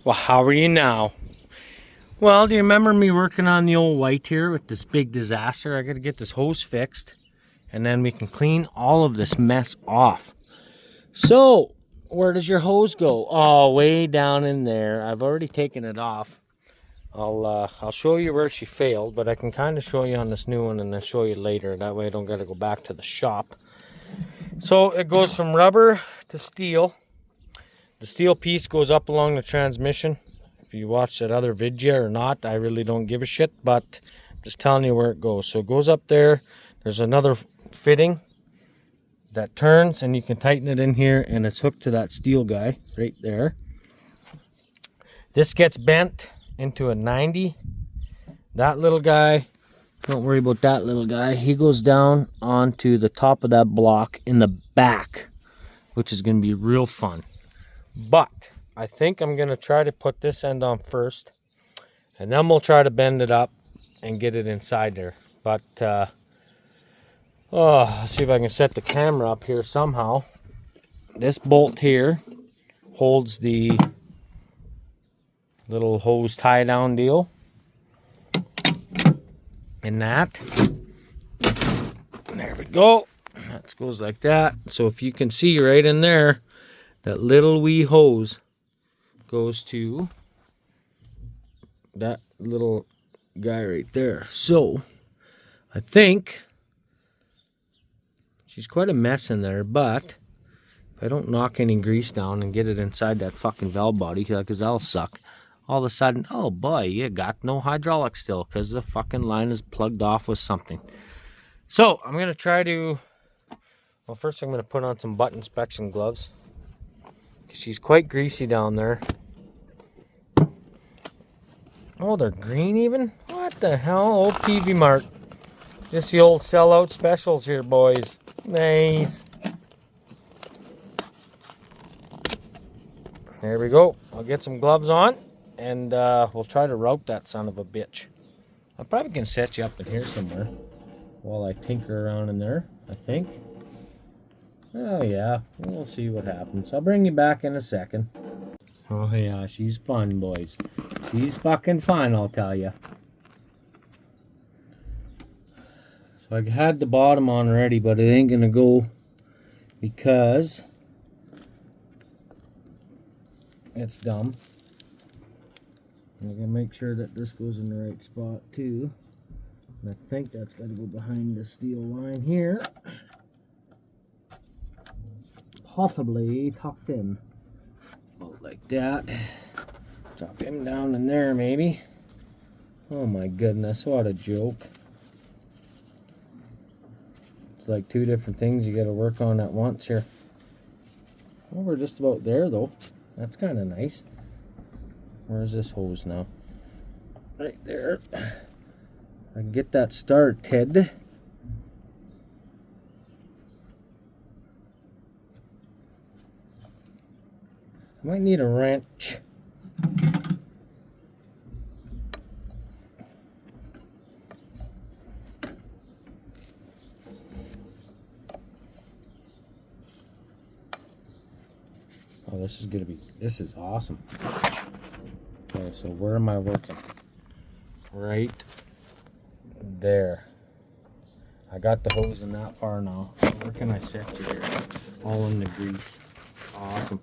Well, how are you now? Well, do you remember me working on the old white here with this big disaster? I got to get this hose fixed, and then we can clean all of this mess off. So, where does your hose go? Oh, way down in there. I've already taken it off. I'll show you where she failed, but I can kind of show you on this new one, and then show you later. That way I don't got to go back to the shop. So it goes from rubber to steel. The steel piece goes up along the transmission. If you watch that other video or not, I really don't give a shit, but I'm just telling you where it goes. So it goes up there. There's another fitting that turns, and you can tighten it in here, and it's hooked to that steel guy right there. This gets bent into a 90. That little guy, don't worry about that little guy. He goes down onto the top of that block in the back, which is going to be real fun. But I think I'm going to try to put this end on first, and then we'll try to bend it up and get it inside there. But let's see if I can set the camera up here somehow. This bolt here holds the little hose tie down deal, and that, there we go. That goes like that. So if you can see right in there, that little wee hose goes to that little guy right there. So I think she's quite a mess in there, but if I don't knock any grease down and get it inside that fucking valve body, because that'll suck, all of a sudden, oh boy, you got no hydraulics still because the fucking line is plugged off with something. So I'm going to try to, well, first I'm going to put on some butt inspection gloves. She's quite greasy down there. Oh, they're green even? What the hell? Old PV Mart. Just the old sellout specials here, boys. Nice. There we go. I'll get some gloves on, and we'll try to route that son of a bitch. I probably can set you up in here somewhere while I tinker around in there, I think. Oh yeah, we'll see what happens. I'll bring you back in a second. Oh yeah, she's fun, boys. She's fucking fun, I'll tell you. So I had the bottom on already, but it ain't gonna go because it's dumb. I'm gonna make sure that this goes in the right spot too. And I think that's gotta go behind the steel line here. Possibly tucked in. Oh, like that. Drop him down in there, maybe. Oh my goodness, what a joke. It's like two different things you gotta work on at once here. Well, we're just about there though. That's kind of nice. Where's this hose now? Right there. I can get that started. Might need a wrench. Oh, this is awesome. Okay, so where am I working? Right there. I got the hose in that far now. Where can I set you here? All in the grease. It's awesome.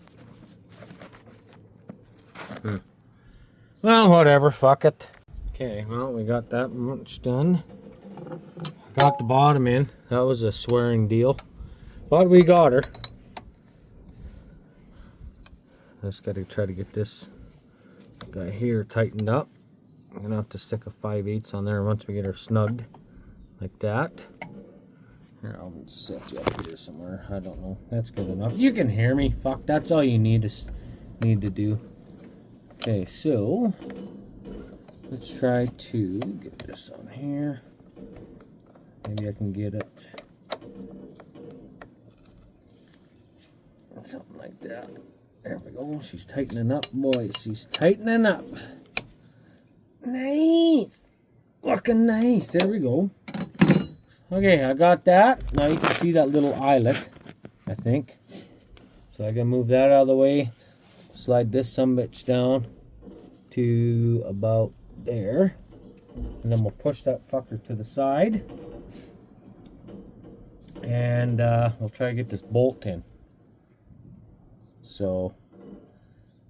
Well, whatever, fuck it. Okay, well, we got that much done. Got the bottom in. That was a swearing deal, but we got her. Just got to try to get this guy here tightened up. I'm gonna have to stick a 5/8 on there once we get her snugged like that. Here, I'll set you up here somewhere. I don't know. That's good enough. You can hear me. Fuck, that's all you need to do. Okay, so let's try to get this on here. Maybe I can get it something like that. There we go. She's tightening up, boys. She's tightening up. Nice. Looking nice. There we go. Okay, I got that. Now you can see that little eyelet, I think. So I can move that out of the way. Slide this sumbitch down. to about there. And then we'll push that fucker to the side. And we'll try to get this bolt in. So,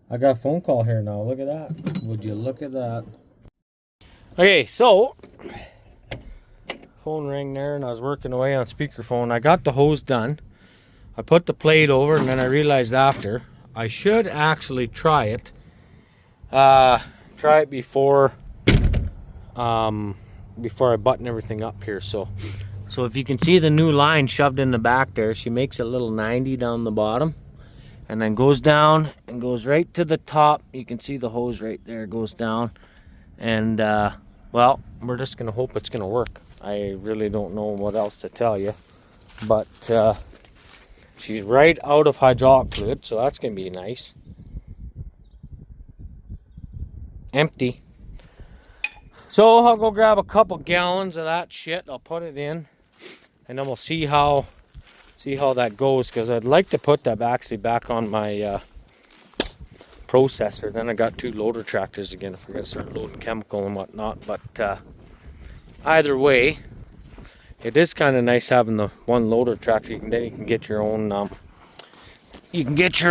I got a phone call here now. Look at that. Would you look at that? Okay, so phone rang there and I was working away on speakerphone. I got the hose done. I put the plate over and then I realized after I should actually try it. Try it before I button everything up here. So if you can see the new line shoved in the back there, she makes a little 90 down the bottom and then goes down and goes right to the top. You can see the hose right there goes down. And well, we're just gonna hope it's gonna work. I really don't know what else to tell you, but she's right out of hydraulic fluid, so that's gonna be nice. Empty. So I'll go grab a couple gallons of that shit. I'll put it in, and then we'll see how that goes. Because I'd like to put that actually back on my processor. Then I got 2 loader tractors again if we're gonna start loading chemical and whatnot. But either way, it is kind of nice having the one loader tractor. Then you can get your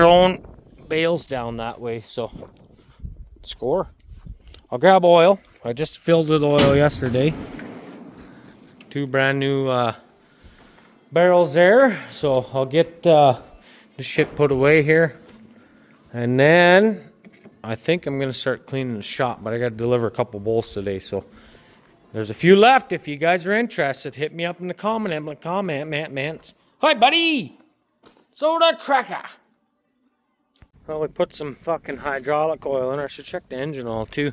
own bales down that way. So score. I'll grab oil. I just filled with oil yesterday. 2 brand new barrels there. So I'll get this shit put away here. And then I think I'm going to start cleaning the shop. But I got to deliver a couple bowls today. So there's a few left. If you guys are interested, hit me up in the comments. Hi, buddy! Soda cracker! Well, we put some fucking hydraulic oil in. I should check the engine oil too.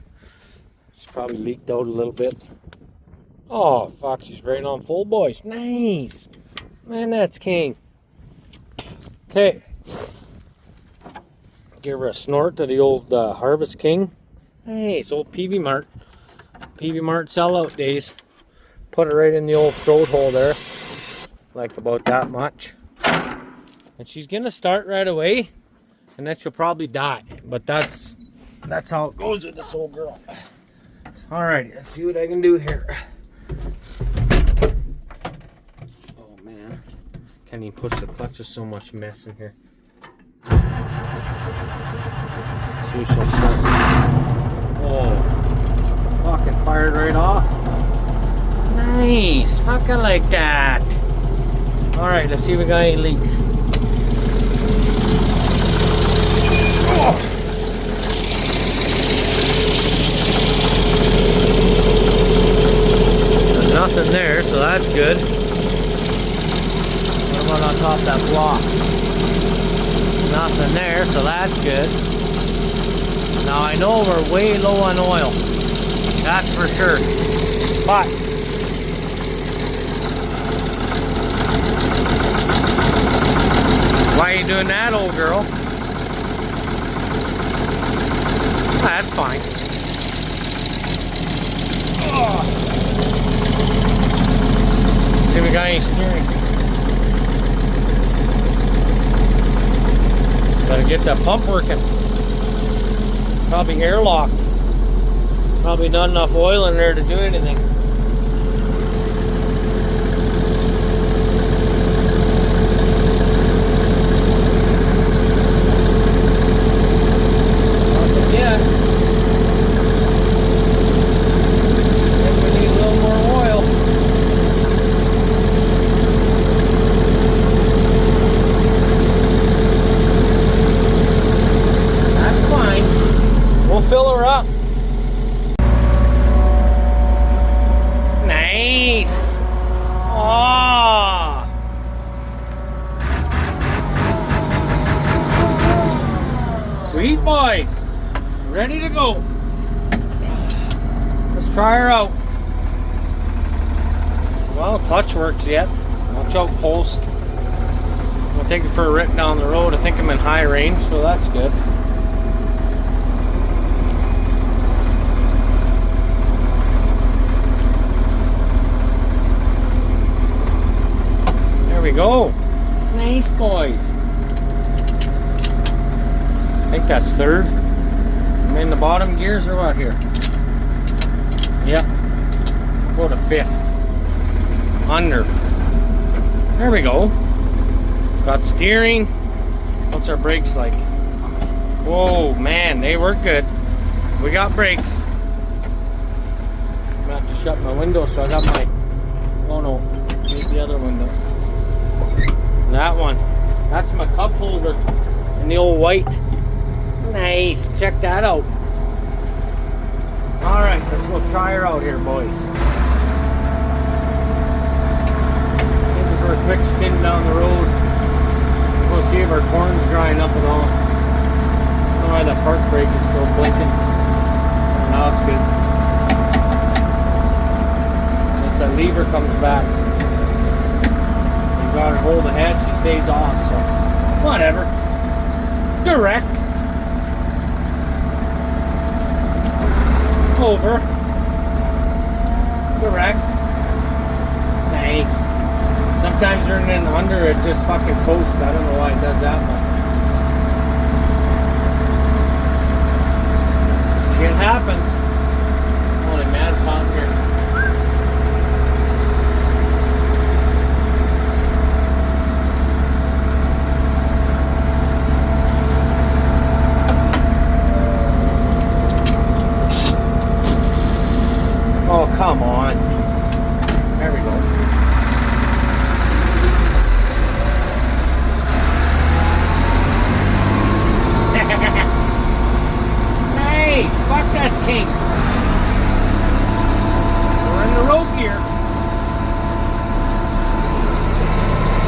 It's probably leaked out a little bit. Oh, fuck, she's right on full, boys. Nice. Man, that's king. Okay. Give her a snort to the old Harvest King. Nice, old PV Mart. PV Mart sellout days. Put it right in the old throat hole there. Like about that much. And she's gonna start right away. And then she'll probably die. But that's how it goes with this old girl. Alrighty, let's see what I can do here. Oh man. Can't even push the clutch, there's so much mess in here. See if she'll start. Oh. Fucking fired right off. Nice. Fucking like that. Alright, let's see if we got any leaks. Oh. There's nothing there, so that's good. What about on top of that block? Nothing there, so that's good. Now I know we're way low on oil. That's for sure. But why are you doing that, old girl? That's fine. Oh. See if we got any steering. Gotta get that pump working. Probably airlocked. Probably not enough oil in there to do anything. Nothing yet. I think we need a little more oil. That's fine. We'll fill her up. Nice. Oh. Sweet boys. Ready to go. Let's try her out. Well, clutch works yet. Watch out, post. I'll take it for a rip down the road. I think I'm in high range, so that's good. There we go. Nice, boys. I think that's third. in the bottom gears or what here? Yep. Go to 5th. Under. There we go. Got steering. What's our brakes like? Whoa, man, they work good. We got brakes. I'm gonna have to shut my window, so I got my... Oh no, maybe the other window. That one. That's my cup holder in the old white. Nice, check that out. Alright, let's go try her out here, boys. Maybe for a quick spin down the road. We'll see if our corn's drying up at all. I don't know why that park brake is still blinking. Oh, now it's good. Once that lever comes back, you got her hold the head, she stays off, so whatever. Direct. Over. Direct. Nice. Sometimes turning under it just fucking coasts. I don't know why it does that, but shit happens. Holy man, it's hot here. Oh, come on. There we go. Nice! Fuck, that's king. We're in the road gear.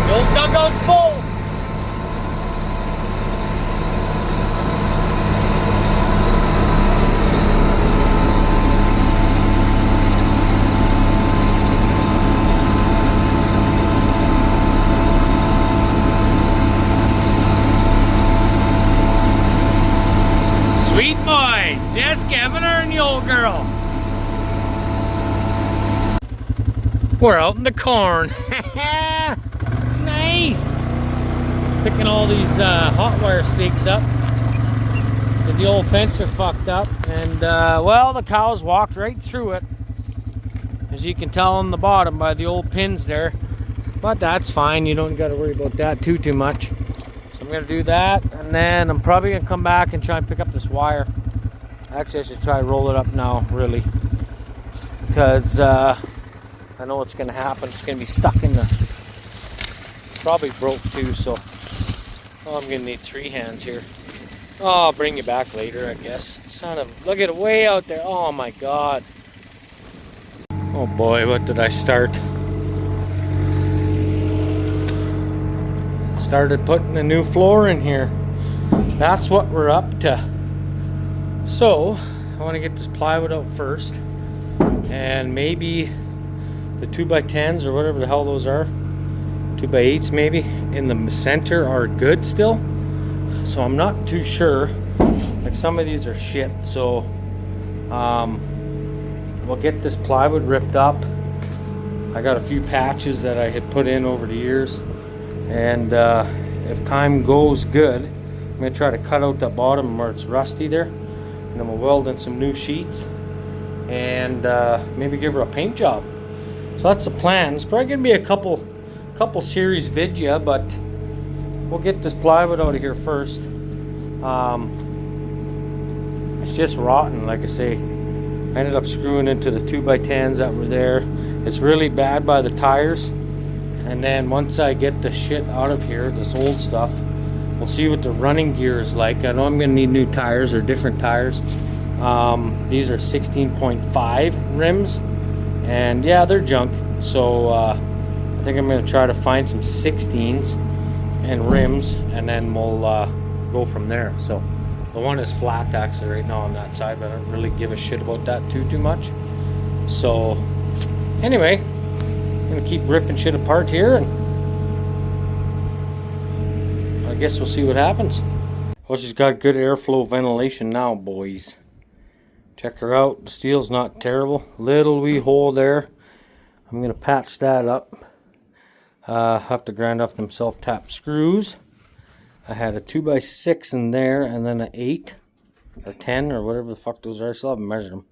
The old dugout's full. Sweet boys, just giving her and the old girl. We're out in the corn. Nice. Picking all these hot wire stakes up because the old fence are fucked up, and well, the cows walked right through it, as you can tell on the bottom by the old pins there. But that's fine. You don't got to worry about that too much. I'm gonna do that, and then I'm probably gonna come back and try and pick up this wire. Actually, I should try to roll it up now, really, because I know what's gonna happen. It's gonna be stuck in the... It's probably broke too, so... Oh, I'm gonna need 3 hands here. Oh, I'll bring you back later, I guess. Son of... Look at it way out there. Oh my god. Oh boy, what did I start? Started putting a new floor in here. That's what we're up to. So I want to get this plywood out first, and maybe the 2x10s or whatever the hell those are, 2x8s maybe, in the center are good still. So I'm not too sure. Like, some of these are shit, so we'll get this plywood ripped up. I got a few patches that I had put in over the years, and if time goes good, I'm going to try to cut out that bottom where it's rusty there, and then we'll weld in some new sheets, and maybe give her a paint job. So that's the plan. It's probably going to be a couple series vidya, but we'll get this plywood out of here first. It's just rotten, like I say. I ended up screwing into the 2x10s that were there. It's really bad by the tires. And then once I get the shit out of here, this old stuff, we'll see what the running gear is like. I know I'm going to need new tires or different tires. These are 16.5 rims, and yeah, they're junk. So I think I'm going to try to find some 16s and rims, and then we'll go from there. So the one is flat actually right now on that side, but I don't really give a shit about that too much. So anyway, I'm gonna keep ripping shit apart here, and I guess we'll see what happens. Well, she's got good airflow ventilation now, boys. Check her out. The steel's not terrible. Little wee hole there. I'm gonna patch that up. Have to grind off them self-tap screws. I had a 2x6 in there, and then an 8. or 10 or whatever the fuck those are. I still haven't measured them.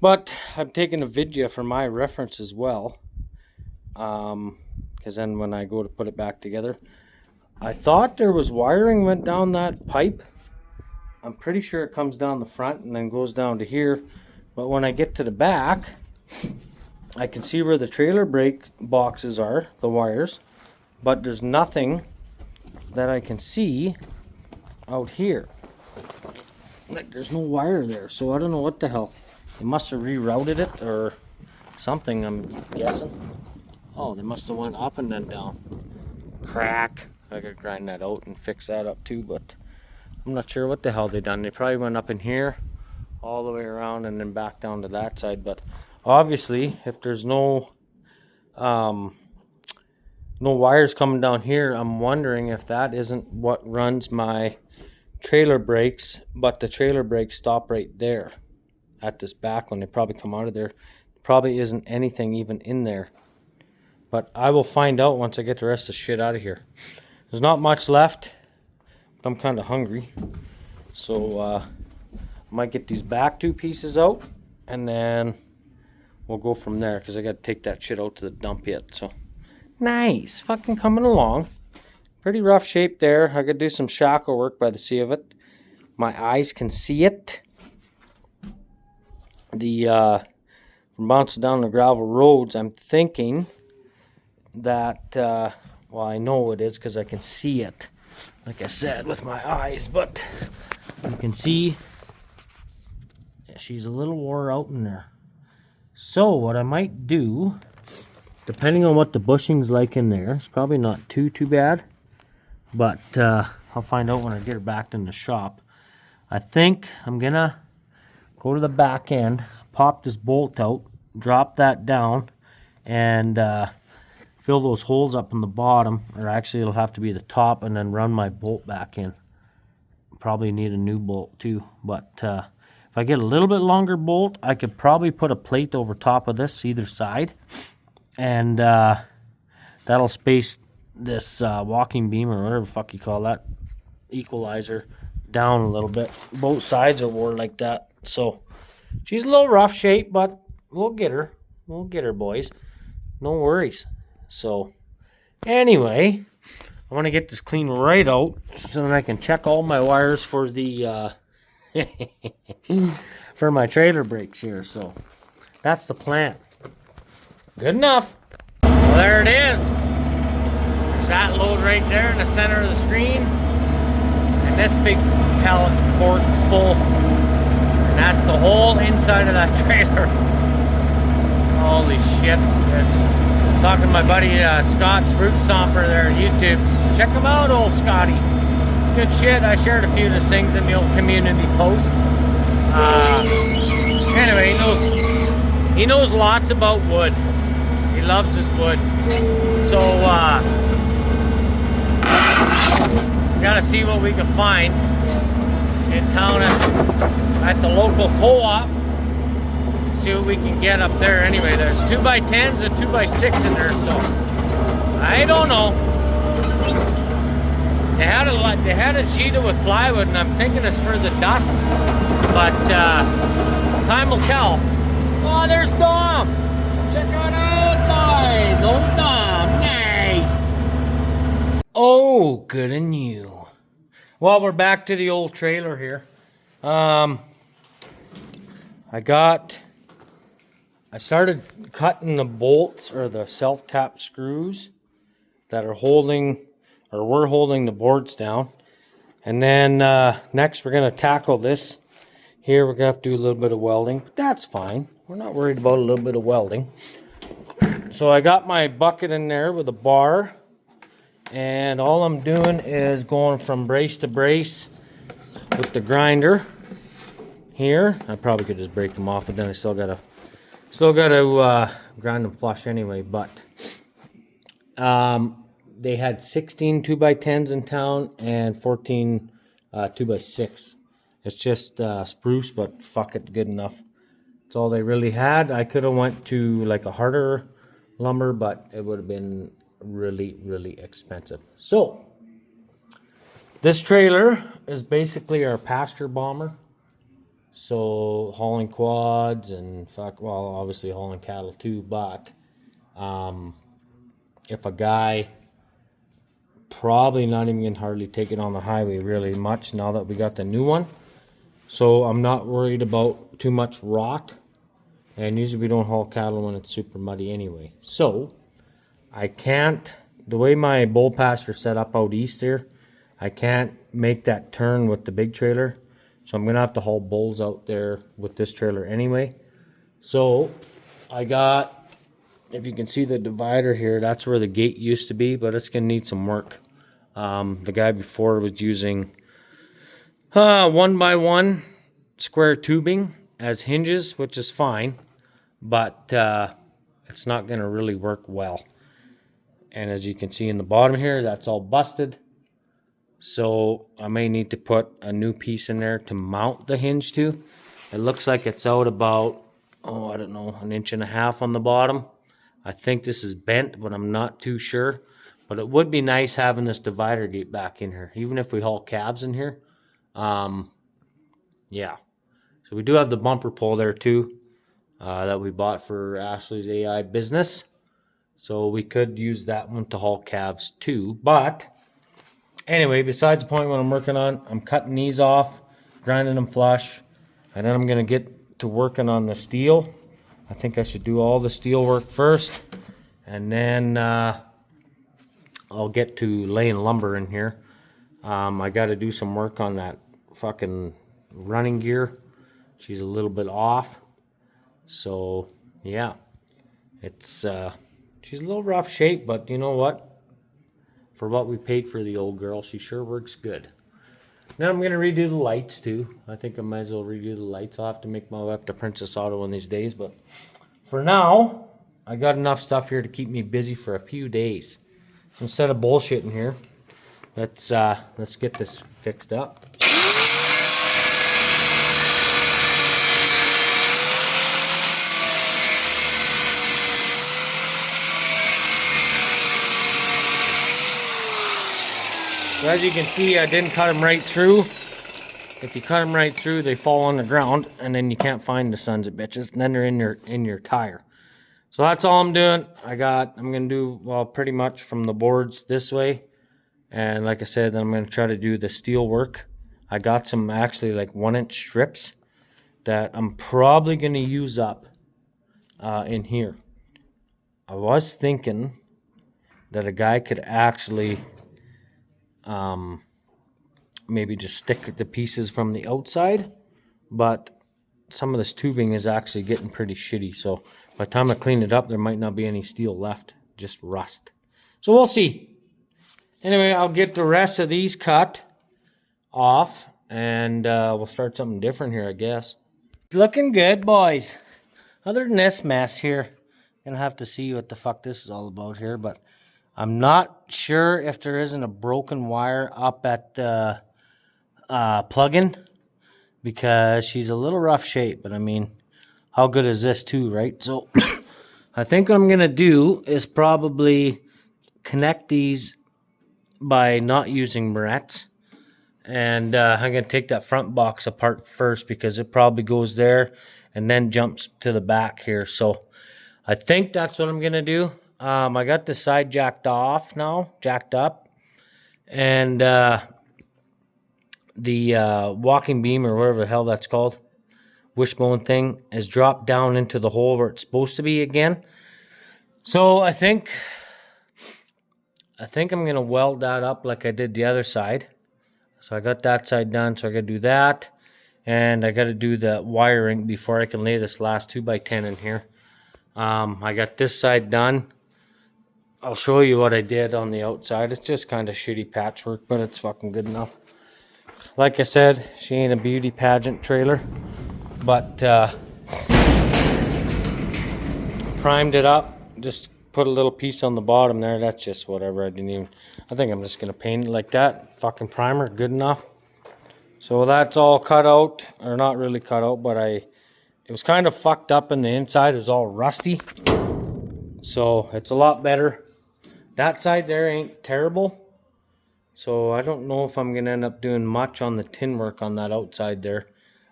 But I'm taking a video for my reference as well. Because then when I go to put it back together, I thought there was wiring went down that pipe. I'm pretty sure it comes down the front and then goes down to here. But when I get to the back, I can see where the trailer brake boxes are, the wires. But there's nothing that I can see out here. Like, there's no wire there. So I don't know what the hell. They must have rerouted it or something, I'm guessing. Oh, they must have went up and then down. Crack. I could grind that out and fix that up too, but I'm not sure what the hell they done. They probably went up in here, all the way around, and then back down to that side. But obviously, if there's no wires coming down here, I'm wondering if that isn't what runs my trailer brakes, but the trailer brakes stop right there at this back one. They probably come out of there. Probably isn't anything even in there. But I will find out once I get the rest of the shit out of here. There's not much left, but I'm kind of hungry. So I might get these back 2 pieces out, and then we'll go from there, because I got to take that shit out to the dump yet. So nice, fucking coming along. Pretty rough shape there. I could do some shackle work by the sea of it. My eyes can see it. From bouncing down the gravel roads, I'm thinking that well, I know it is because I can see it, like I said, with my eyes. But you can see she's a little wore out in there. So what I might do, depending on what the bushing's like in there, it's probably not too bad, but I'll find out when I get her back in the shop. I think I'm gonna go to the back end, pop this bolt out, drop that down, and fill those holes up in the bottom, or actually it'll have to be the top, and then run my bolt back in. Probably need a new bolt too, but if I get a little bit longer bolt, I could probably put a plate over top of this either side, and that'll space this walking beam, or whatever the fuck you call that, equalizer, down a little bit. Both sides are worn like that. So she's a little rough shape, but we'll get her. We'll get her, boys. No worries. So anyway, I want to get this cleaned right out so that I can check all my wires for the for my trailer brakes here. So that's the plan. Good enough. Well, there it is. There's that load right there in the center of the screen, and this big pallet fork full, and that's the whole inside of that trailer. Holy shit. Talking to my buddy Scott Spruce Stomper there at YouTube. Check him out, old Scotty. It's good shit. I shared a few of his things in the old community post. Anyway, he knows lots about wood. He loves his wood. So gotta see what we can find in town at the local co-op. See what we can get up there. Anyway, there's 2x10s and 2x6 in there, so I don't know. They had it sheeted with plywood, and I'm thinking it's for the dust, but time will tell. Oh, there's Dom. Check it out, boys. Old Dom, nice. Oh, good and new. Well, we're back to the old trailer here. I started cutting the bolts, or the self-tap screws that are holding, or were holding, the boards down. And then next we're going to tackle this. Here we're going to have to do a little bit of welding, but that's fine. We're not worried about a little bit of welding. So I got my bucket in there with a bar, and all I'm doing is going from brace to brace with the grinder here. I probably could just break them off, but then I still got to grind them flush anyway. But they had 16 2x10s in town and 14 2x6. It's just spruce, but fuck it, good enough. That's all they really had. I could have went to like a harder lumber, but it would have been really, really expensive. So this trailer is basically our pasture bomber. So hauling quads and well, obviously hauling cattle too, but if a guy, probably not even gonna hardly take it on the highway really much now that we got the new one. So I'm not worried about too much rot. And usually we don't haul cattle when it's super muddy anyway. So I can't, the way my bull pasture set up out east here, I can't make that turn with the big trailer. So I'm gonna have to haul bulls out there with this trailer anyway. So I got, if you can see the divider here, that's where the gate used to be, but it's gonna need some work. The guy before was using 1x1 square tubing as hinges, which is fine, but it's not gonna really work well. And as you can see in the bottom here, that's all busted. So I may need to put a new piece in there to mount the hinge to. It looks like it's out about, I don't know, 1.5 inches on the bottom. I think this is bent, but I'm not too sure. But it would be nice having this divider gate back in here, even if we haul calves in here. Yeah. So we do have the bumper pole there too, that we bought for Ashley's AI business. So we could use that one to haul calves too. But anyway, besides the point, what I'm working on, I'm cutting these off, grinding them flush, and then I'm going to get to working on the steel. I think I should do all the steel work first, and then I'll get to laying lumber in here. I got to do some work on that fucking running gear. She's a little bit off. So, yeah. It's she's a little rough shape, but you know what? For what we paid for the old girl, she sure works good. Now I'm going to redo the lights too. I think I might as well redo the lights. I'll have to make my way up to Princess Auto one of these days, but for now, I got enough stuff here to keep me busy for a few days. So instead of bullshitting here, let's get this fixed up. So as you can see, I didn't cut them right through. If you cut them right through, they fall on the ground, and then you can't find the sons of bitches, and then they're in your tire. So that's all I'm doing. I'm gonna do, well, pretty much from the boards this way, and like I said, then I'm gonna try to do the steel work. I got some actually like 1-inch strips that I'm probably gonna use up in here. I was thinking that a guy could actually maybe just stick the pieces from the outside, but some of this tubing is actually getting pretty shitty, so by the time I clean it up, there might not be any steel left, just rust. So we'll see. Anyway, I'll get the rest of these cut off, and we'll start something different here, I guess. Looking good, boys. Other than this mess here, gonna have to see what the fuck this is all about here, but I'm not sure if there isn't a broken wire up at the plug-in, because she's a little rough shape, but I mean, how good is this too, right? So I think what I'm gonna do is probably connect these by not using barrettes, and I'm gonna take that front box apart first, because it probably goes there and then jumps to the back here. So I think that's what I'm gonna do. I got the side jacked up, and the walking beam, or whatever the hell that's called, wishbone thing, is dropped down into the hole where it's supposed to be again. So I think I'm gonna weld that up like I did the other side. So I got that side done, so I gotta do that, and I gotta do the wiring before I can lay this last 2x10 in here. I got this side done. I'll show you what I did on the outside. It's just kind of shitty patchwork, but it's fucking good enough. Like I said, she ain't a beauty pageant trailer, but primed it up. Just put a little piece on the bottom there. That's just whatever. I think I'm just gonna paint it like that. Fucking primer, good enough. So that's all cut out, or not really cut out, but it was kind of fucked up in the inside. It was all rusty. So it's a lot better. That side there ain't terrible, So I don't know if I'm going to end up doing much on the tin work on that outside there.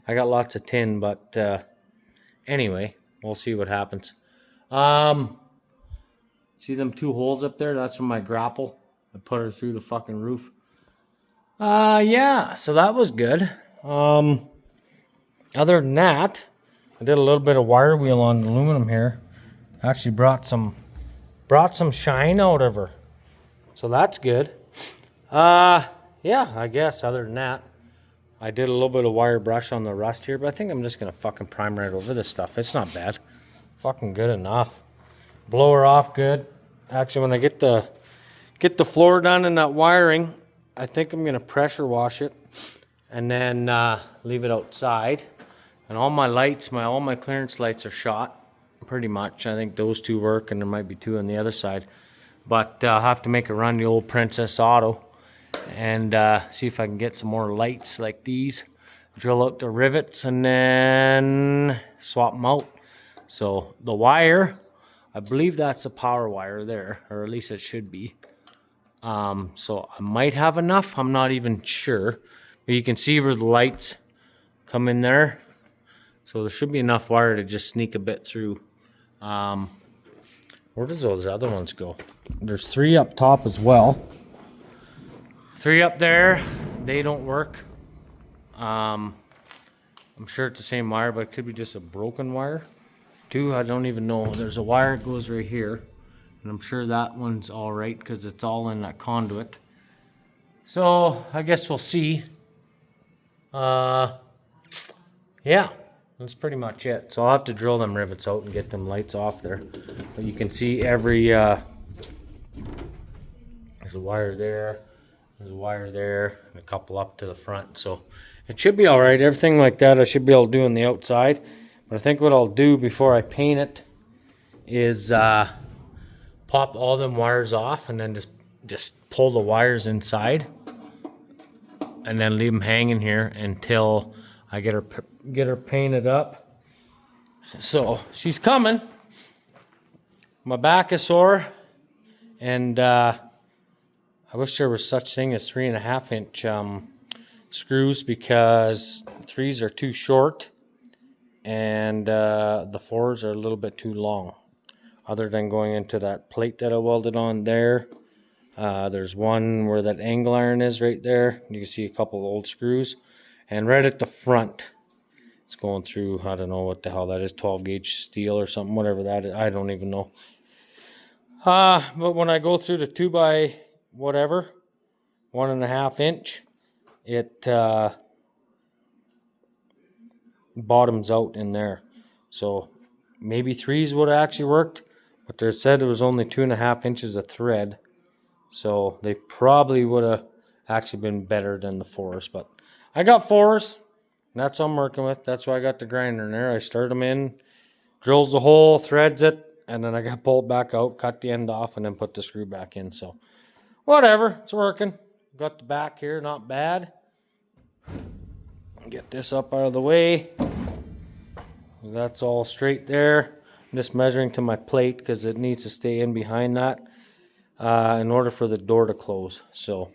I got lots of tin, but anyway, we'll see what happens. See them 2 holes up there? That's from my grapple. I put her through the fucking roof. Yeah, so that was good. Other than that, I did a little bit of wire wheel on aluminum here. Actually brought some shine out of her. So that's good. Yeah, I guess other than that, I did a little bit of wire brush on the rust here, but I think I'm just gonna fucking prime right over this stuff. It's not bad. Fucking good enough. Blow her off good. Actually, when I get the floor done and that wiring, I think I'm gonna pressure wash it and then leave it outside. And all my lights, all my clearance lights are shot pretty much. I think those 2 work, and there might be 2 on the other side. But I'll have to make a run the old Princess Auto and see if I can get some more lights like these. Drill out the rivets and then swap them out. So the wire, I believe that's the power wire there, or at least it should be. So I might have enough. I'm not even sure. But you can see where the lights come in there. So there should be enough wire to just sneak a bit through. Where does those other ones go? There's 3 up top as well. 3 up there. They don't work. I'm sure it's the same wire, but it could be just a broken wire. 2, I don't even know. There's a wire that goes right here. And I'm sure that one's all right because it's all in that conduit. So I guess we'll see. Yeah, that's pretty much it. So I'll have to drill them rivets out and get them lights off there. But you can see every, there's a wire there, there's a wire there, and a couple up to the front. So it should be all right. Everything like that I should be able to do on the outside. But I think what I'll do before I paint it is pop all them wires off and then just pull the wires inside and then leave them hanging here until I get her painted up. So she's coming. My back is sore, and I wish there was such thing as 3.5 inch screws, because 3s are too short and the 4s are a little bit too long. Other than going into that plate that I welded on there, there's one where that angle iron is right there. You can see a couple of old screws, and right at the front it's going through, I don't know what the hell that is, 12 gauge steel or something, whatever that is, I don't even know. But when I go through the 2 by whatever, 1.5 inch, it bottoms out in there. So maybe 3s would have actually worked, but they said it was only 2.5 inches of thread, so they probably would have actually been better than the 4s. But I got 4s, and that's what I'm working with. That's why I got the grinder in there. I stirred them in, drills the hole, threads it, and then I got pulled back out, cut the end off, and then put the screw back in. So whatever, it's working. Got the back here, not bad. Get this up out of the way. That's all straight there. I'm just measuring to my plate because it needs to stay in behind that in order for the door to close. So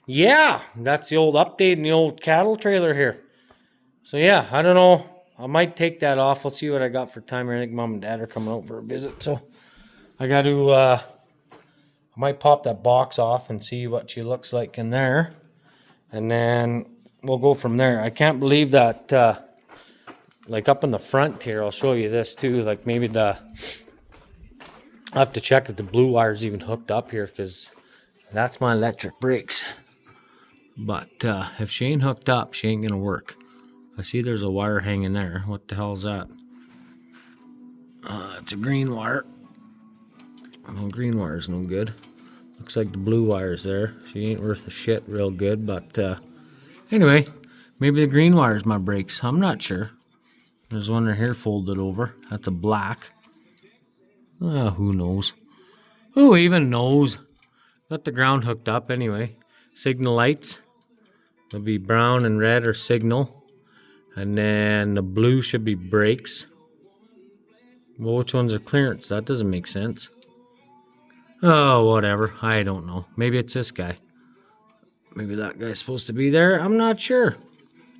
yeah, that's the old update in the old cattle trailer here. So yeah, I don't know. I might take that off. We'll see what I got for time. I think Mom and Dad are coming out for a visit. So I got to, I might pop that box off and see what she looks like in there. And then we'll go from there. I can't believe that, like up in the front here, I'll show you this too. Like maybe I'll have to check if the blue wire's even hooked up here, because that's my electric brakes. But if she ain't hooked up, she ain't gonna work. I see there's a wire hanging there. What the hell is that? It's a green wire. Well, green wire's no good. Looks like the blue wire's there. She ain't worth a shit real good, but anyway, maybe the green wire's my brakes. I'm not sure. There's one right here folded over. That's a black. Who knows? Who even knows? Got the ground hooked up anyway. Signal lights. They'll be brown and red or signal. And then the blue should be brakes. Well, which ones are clearance? That doesn't make sense. Oh, whatever. I don't know. Maybe it's this guy. Maybe that guy's supposed to be there. I'm not sure.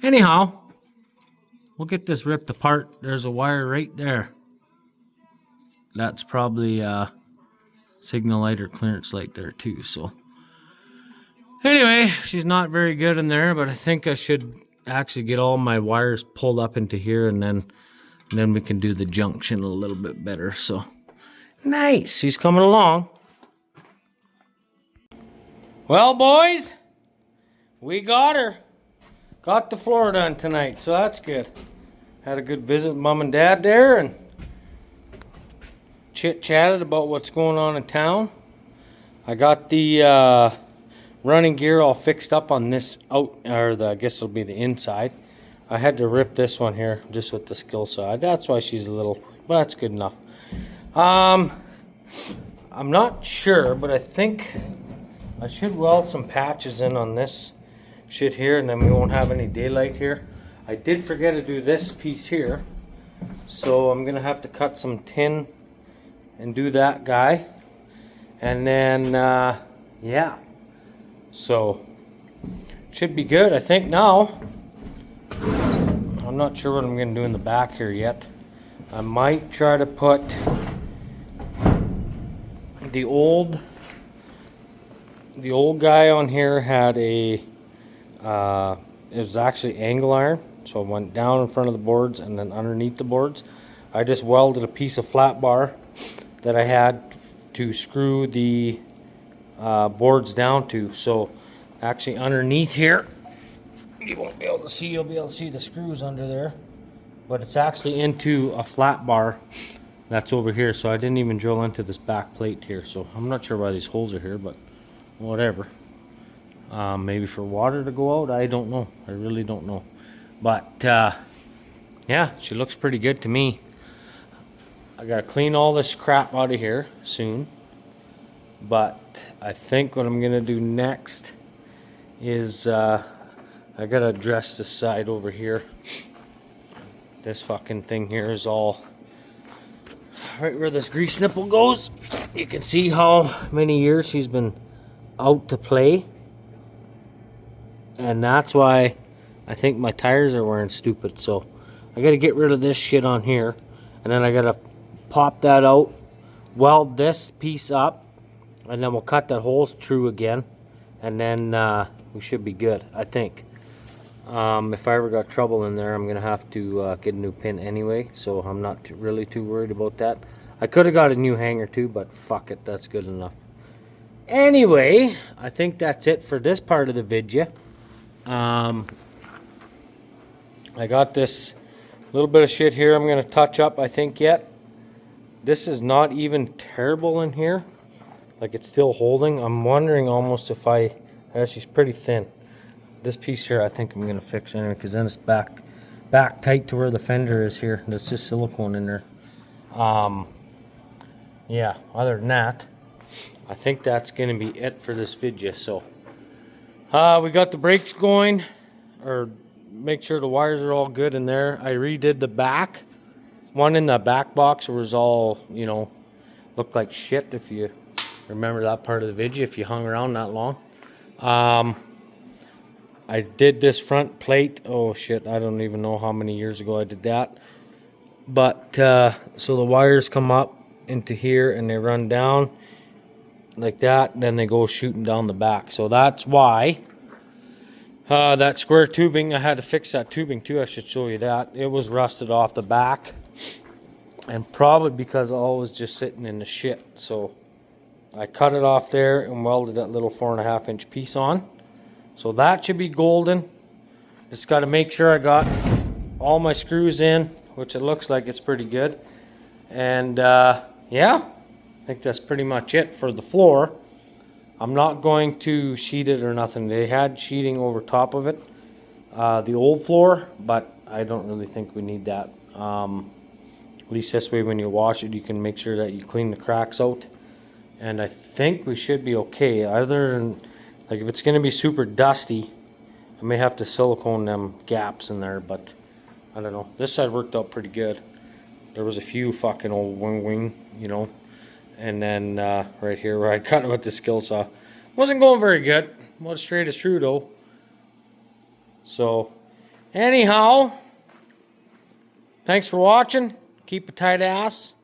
Anyhow, we'll get this ripped apart. There's a wire right there. That's probably signal light or clearance light there too. So anyway, she's not very good in there, but I think I should actually get all my wires pulled up into here, and then we can do the junction a little bit better. So nice, she's coming along. Well, boys, we got her. Got the floor done tonight, so that's good. Had a good visit with Mom and Dad there, and chit-chatted about what's going on in town. I got the running gear all fixed up on this I guess it'll be the inside. I had to rip this one here just with the skill saw. That's why she's a little, but that's good enough. I'm not sure, but I think I should weld some patches in on this shit here, and then we won't have any daylight here. I did forget to do this piece here, so I'm gonna have to cut some tin and do that guy, and then yeah, so should be good I think. Now I'm not sure what I'm gonna do in the back here yet. I might try to put the old guy on here had a it was actually angle iron, so it went down in front of the boards and then underneath the boards. I just welded a piece of flat bar that I had to screw the boards down to. So actually underneath here, you won't be able to see, you'll be able to see the screws under there, but it's actually into a flat bar that's over here. So I didn't even drill into this back plate here, so I'm not sure why these holes are here, but whatever. Maybe for water to go out, I don't know. I really don't know, but yeah, she looks pretty good to me. I gotta clean all this crap out of here soon, but I think what I'm gonna do next is I gotta address this side over here. This fucking thing here is all right where this grease nipple goes. You can see how many years she's been out to play, and that's why I think my tires are wearing stupid. So I gotta get rid of this shit on here, and then I gotta pop that out, weld this piece up, and then we'll cut that hole through again, and then we should be good, I think. If I ever got trouble in there, I'm gonna have to get a new pin anyway, so I'm not really too worried about that. I could have got a new hanger too, but fuck it, that's good enough. Anyway, I think that's it for this part of the video. I got this little bit of shit here I'm gonna touch up, I think, yet. This is not even terrible in here, like it's still holding. I'm wondering almost if she's pretty thin. This piece here I think I'm gonna fix anyway, because then it's back tight to where the fender is here. That's just silicone in there. Yeah, other than that, I think that's gonna be it for this video. So we got the brakes going, or make sure the wires are all good in there. I redid the back one in the back box. Was all, you know, looked like shit, if you remember that part of the video, if you hung around that long. I did this front plate, oh shit, I don't even know how many years ago I did that, but so the wires come up into here and they run down like that, and then they go shooting down the back. So that's why that square tubing, I had to fix that tubing too. I should show you that. It was rusted off the back, and probably because all was just sitting in the shit. So I cut it off there and welded that little 4.5 inch piece on. So that should be golden. Just got to make sure I got all my screws in, which it looks like it's pretty good. And yeah, I think that's pretty much it for the floor. I'm not going to sheet it or nothing. They had sheeting over top of it, the old floor, but I don't really think we need that. At least this way when you wash it, you can make sure that you clean the cracks out. And I think we should be okay. Other than, like, if it's going to be super dusty, I may have to silicone them gaps in there, but I don't know. This side worked out pretty good. There was a few fucking old wing, you know. And then right here where I cut it with the skill saw. Wasn't going very good. Wasn't straight as true though. So, anyhow, thanks for watching. Keep a tight ass.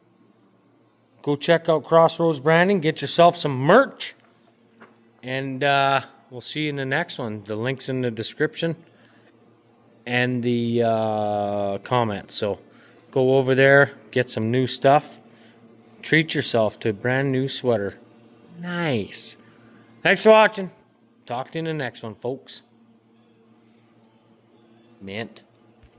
Go check out Crossroads Branding. Get yourself some merch. And we'll see you in the next one. The link's in the description and the comments. So go over there, get some new stuff. Treat yourself to a brand new sweater. Nice. Thanks for watching. Talk to you in the next one, folks. Mint.